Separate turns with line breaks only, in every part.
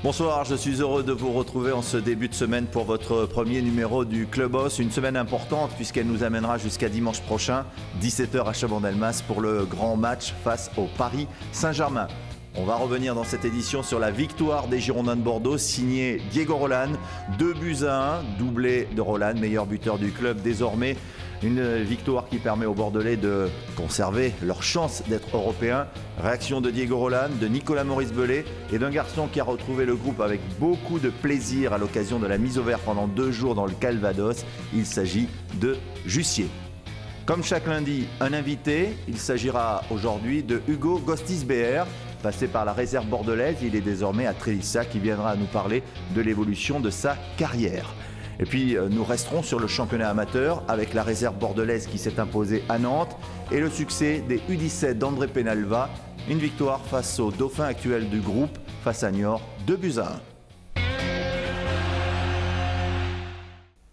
Bonsoir, je suis heureux de vous retrouver en ce début de semaine pour votre premier numéro du Clubhouse. Une semaine importante puisqu'elle nous amènera jusqu'à dimanche prochain, 17h à Chabandelmas pour le grand match face au Paris Saint-Germain. On va revenir dans cette édition sur la victoire des Girondins de Bordeaux, signée Diego Roland, 2-1, doublé de Roland, meilleur buteur du club désormais. Une victoire qui permet aux Bordelais de conserver leur chance d'être européens. Réaction de Diego Roland, de Nicolas Maurice-Bellet et d'un garçon qui a retrouvé le groupe avec beaucoup de plaisir à l'occasion de la mise au vert pendant 2 jours dans le Calvados. Il s'agit de Jussier. Comme chaque lundi, un invité. Il s'agira aujourd'hui de Hugo Gostisbehere. Passé par la réserve bordelaise, il est désormais à Trélissa qui viendra nous parler de l'évolution de sa carrière. Et puis nous resterons sur le championnat amateur avec la réserve bordelaise qui s'est imposée à Nantes et le succès des U17 d'André Penalva. Une victoire face au dauphin actuel du groupe, face à Niort, 2-1.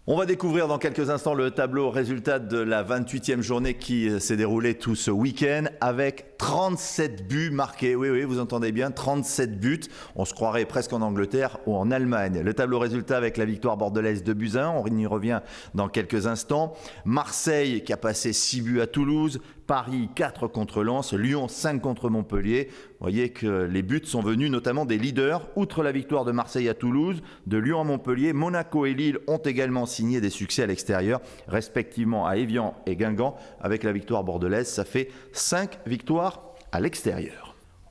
On va découvrir dans quelques instants le tableau résultat de la 28e journée qui s'est déroulée tout ce week-end avec 37 buts marqués. Oui, vous entendez bien, 37 buts. On se croirait presque en Angleterre ou en Allemagne. Le tableau résultat avec la victoire bordelaise 2-1. On y revient dans quelques instants. Marseille qui a passé 6 buts à Toulouse. Paris 4 contre Lens, Lyon 5 contre Montpellier. Vous voyez que les buts sont venus notamment des leaders. Outre la victoire de Marseille à Toulouse, de Lyon à Montpellier, Monaco et Lille ont également signé des succès à l'extérieur, respectivement à Évian et Guingamp. Avec la victoire bordelaise, ça fait 5 victoires à l'extérieur.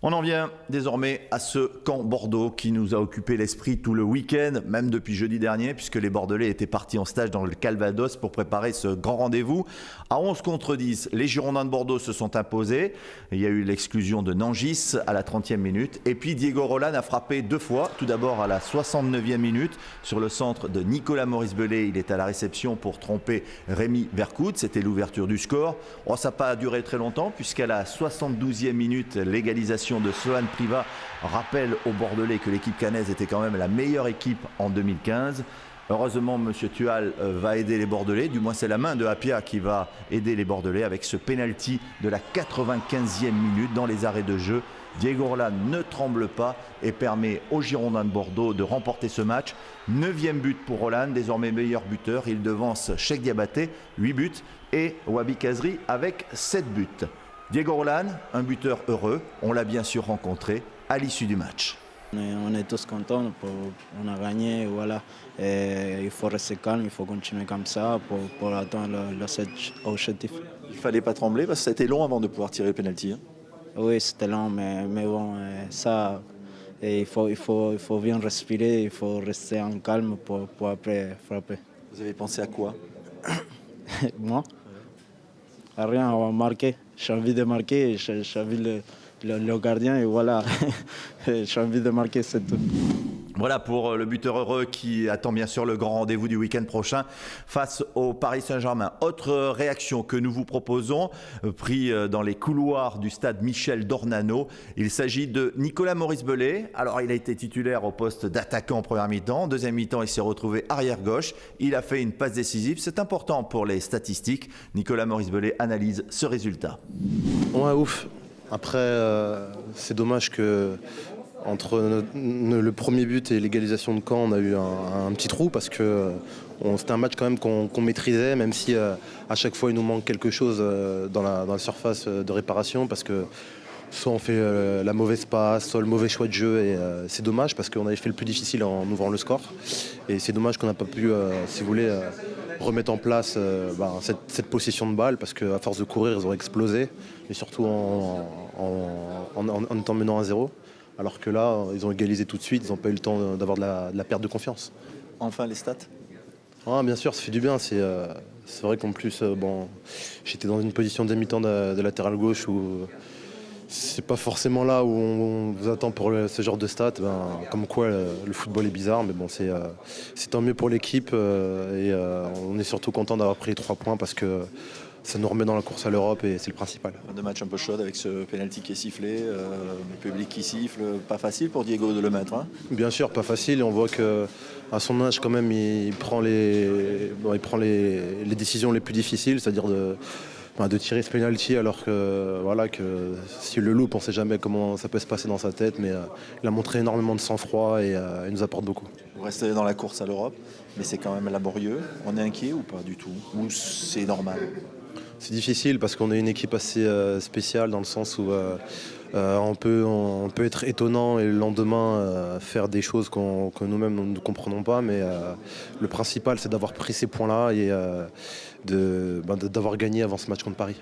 On en vient désormais à ce camp Bordeaux qui nous a occupé l'esprit tout le week-end, même depuis jeudi dernier, puisque les Bordelais étaient partis en stage dans le Calvados pour préparer ce grand rendez-vous. À 11 contre 10, les Girondins de Bordeaux se sont imposés. Il y a eu l'exclusion de Nangis à la 30e minute. Et puis Diego Roland a frappé 2 fois, tout d'abord à la 69e minute sur le centre de Nicolas Maurice-Bellet. Il est à la réception pour tromper Rémi Vercoute. C'était l'ouverture du score. Oh, ça n'a pas duré très longtemps, puisqu'à la 72e minute, l'égalisation de Sloan Priva rappelle aux Bordelais que l'équipe cannaise était quand même la meilleure équipe en 2015. Heureusement, M. Tual va aider les Bordelais, du moins c'est la main de Apia qui va aider les Bordelais avec ce penalty de la 95e minute dans les arrêts de jeu. Diego Roland ne tremble pas et permet aux Girondins de Bordeaux de remporter ce match. 9e but pour Roland, désormais meilleur buteur. Il devance Cheikh Diabaté, 8 buts, et Wabi Kazri avec 7 buts. Diego Roland, un buteur heureux, on l'a bien sûr rencontré à l'issue du match.
On est tous contents, on a gagné, voilà. Et il faut rester calme, il faut continuer comme ça pour atteindre l'objectif.
Il ne fallait pas trembler parce que ça a été long avant de pouvoir tirer le pénalty.
Oui, c'était long, mais bon, ça, il faut bien respirer, il faut rester en calme pour après frapper.
Vous avez pensé à quoi?
Moi? À rien, on va marquer. J'ai envie de marquer, j'ai envie le gardien et voilà, j'ai envie de marquer, c'est tout.
Voilà pour le buteur heureux qui attend bien sûr le grand rendez-vous du week-end prochain face au Paris Saint-Germain. Autre réaction que nous vous proposons, pris dans les couloirs du stade Michel Dornano. Il s'agit de Nicolas Maurice-Bellet. Alors il a été titulaire au poste d'attaquant en première mi-temps. En deuxième mi-temps, il s'est retrouvé arrière gauche. Il a fait une passe décisive. C'est important pour les statistiques. Nicolas Maurice-Bellet analyse ce résultat.
Ouais, ouf. Après, c'est dommage que entre le premier but et l'égalisation de Caen, on a eu un petit trou parce que c'était un match quand même qu'on maîtrisait, même si à chaque fois il nous manque quelque chose dans la surface de réparation, parce que soit on fait la mauvaise passe, soit le mauvais choix de jeu, et c'est dommage parce qu'on avait fait le plus difficile en ouvrant le score, et c'est dommage qu'on n'a pas pu, si vous voulez, remettre en place cette possession de balle, parce qu'à force de courir ils auraient explosé, et surtout en étant menant à 0. Alors que là, ils ont égalisé tout de suite, ils n'ont pas eu le temps d'avoir de la perte de confiance.
Enfin, les stats?
Ah, bien sûr, ça fait du bien. C'est vrai qu'en plus, j'étais dans une position de mi-temps de latéral gauche où c'est pas forcément là où on vous attend pour ce genre de stats. Comme quoi, le football est bizarre, mais bon, c'est tant mieux pour l'équipe. Et on est surtout content d'avoir pris les 3 points parce que ça nous remet dans la course à l'Europe et c'est le principal.
De match un peu chaud avec ce pénalty qui est sifflé, le public qui siffle. Pas facile pour Diego de le mettre, hein?
Bien sûr, pas facile. Et on voit qu'à son âge, quand même, il prend les décisions les plus difficiles, c'est-à-dire de tirer ce penalty alors que, voilà, que si le loupe, on ne sait jamais comment ça peut se passer dans sa tête, mais il a montré énormément de sang-froid et il nous apporte beaucoup.
Vous restez dans la course à l'Europe, mais c'est quand même laborieux. On est inquiet ou pas du tout? Ou c'est normal?
C'est difficile parce qu'on est une équipe assez spéciale dans le sens où on peut être étonnant et le lendemain faire des choses que nous-mêmes nous ne comprenons pas, mais le principal c'est d'avoir pris ces points-là et d'avoir gagné avant ce match contre Paris.